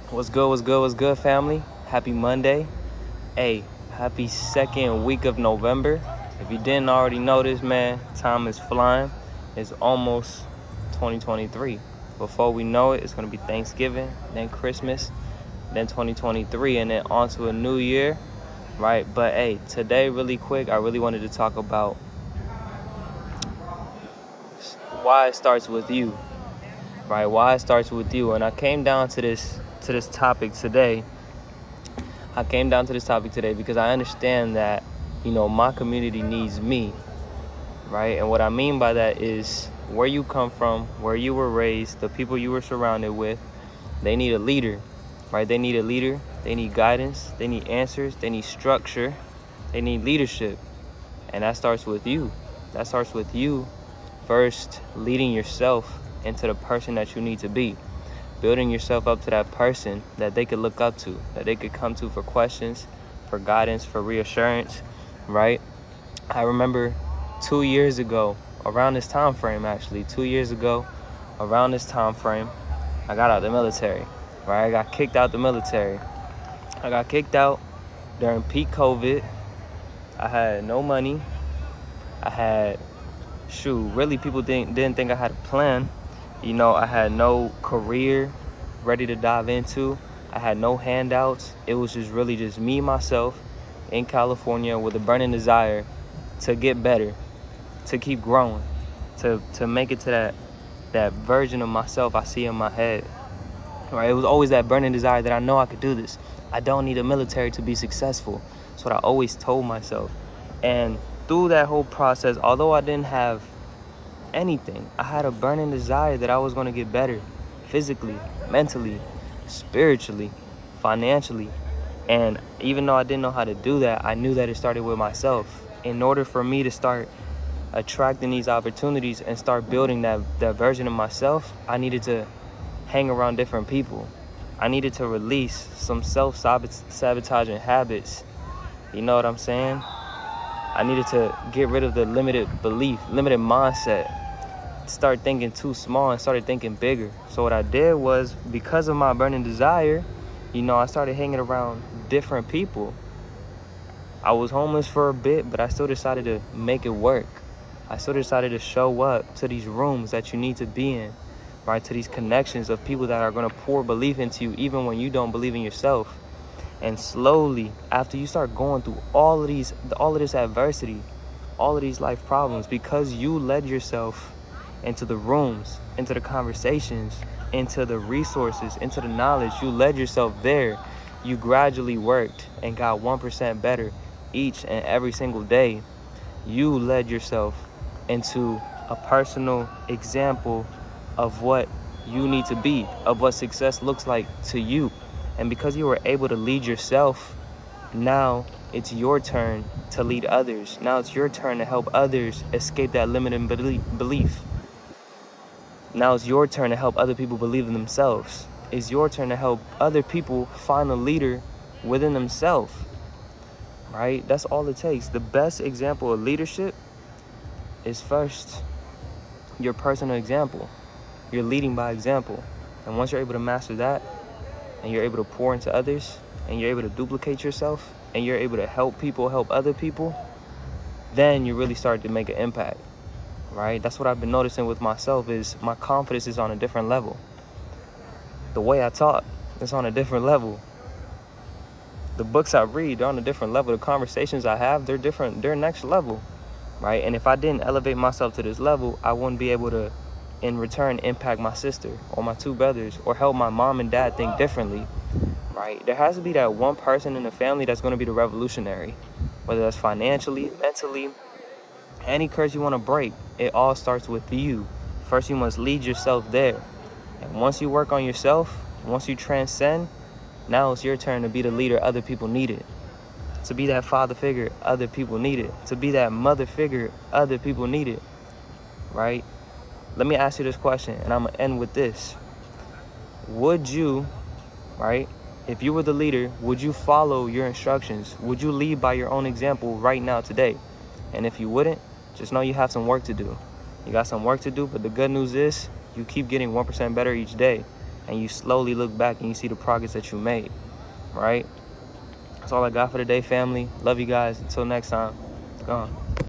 What's good, family? Happy Monday. Hey, happy second week of November. If you didn't already notice, man, time is flying. It's almost 2023. Before we know it, it's going to be Thanksgiving, then Christmas, then 2023, and then on to a new year, right? But hey, today, really quick, I really wanted to talk about why it starts with you, right? Why it starts with you. And I came down to this topic today. Because I understand that, my community needs me, right? And what I mean by that is where you come from, where you were raised, the people you were surrounded with, they need a leader, right? They need a leader. They need guidance. They need answers. They need structure. They need leadership. And that starts with you. That starts with you first leading yourself into the person that you need to be. Building yourself up to that person that they could look up to, that they could come to for questions, for guidance, for reassurance, right? I remember 2 years ago, around this time frame, I got out the military, right? I got kicked out the military. I got kicked out during peak COVID. I had no money. Really people didn't think I had a plan. I had no career ready to dive into. I had no handouts. It was just me, myself, in California with a burning desire to get better, to keep growing, to make it to that version of myself I see in my head. Right? It was always that burning desire that I know I could do this. I don't need a military to be successful. That's what I always told myself. And through that whole process, although I didn't have anything, I had a burning desire that I was going to get better physically, mentally, spiritually, financially. And even though I didn't know how to do that, I knew that it started with myself. In order for me to start attracting these opportunities and start building that version of myself, I needed to hang around different people. I needed to release some self-sabotaging habits. You know what I'm saying? I needed to get rid of the limited mindset, start thinking too small and started thinking bigger. So what I did was, because of my burning desire, I started hanging around different people. I was homeless for a bit, but I still decided to make it work. I still decided to show up to these rooms that you need to be in, right? To these connections of people that are going to pour belief into you even when you don't believe in yourself. And slowly, after you start going through all of this adversity, all of these life problems, because you led yourself into the rooms, into the conversations, into the resources, into the knowledge, you led yourself there. You gradually worked and got 1% better each and every single day. You led yourself into a personal example of what you need to be, of what success looks like to you. And because you were able to lead yourself, now it's your turn to lead others. Now it's your turn to help others escape that limiting belief. Now it's your turn to help other people believe in themselves. It's your turn to help other people find a leader within themselves, right? That's all it takes. The best example of leadership is first your personal example. You're leading by example. And once you're able to master that, and you're able to pour into others, and you're able to duplicate yourself, and you're able to help other people, then you really start to make an impact, right? That's what I've been noticing with myself, is my confidence is on a different level. The way I talk is on a different level. The books I read, they're on a different level. The conversations I have, they're different. They're next level, right? And if I didn't elevate myself to this level, I wouldn't be able to, in return, impact my sister or my two brothers or help my mom and dad think differently, right? There has to be that one person in the family that's going to be the revolutionary, whether that's financially, mentally, any curse you want to break. It all starts with you. First, you must lead yourself there. And once you work on yourself, once you transcend, now it's your turn to be the leader other people needed. To be that father figure other people needed. To be that mother figure other people needed, right? Let me ask you this question, and I'm going to end with this. Would you, right, if you were the leader, would you follow your instructions? Would you lead by your own example right now, today? And if you wouldn't, just know you have some work to do. You got some work to do, but the good news is you keep getting 1% better each day. and you slowly look back and you see the progress that you made, right? That's all I got for today, family. Love you guys. Until next time. Gone.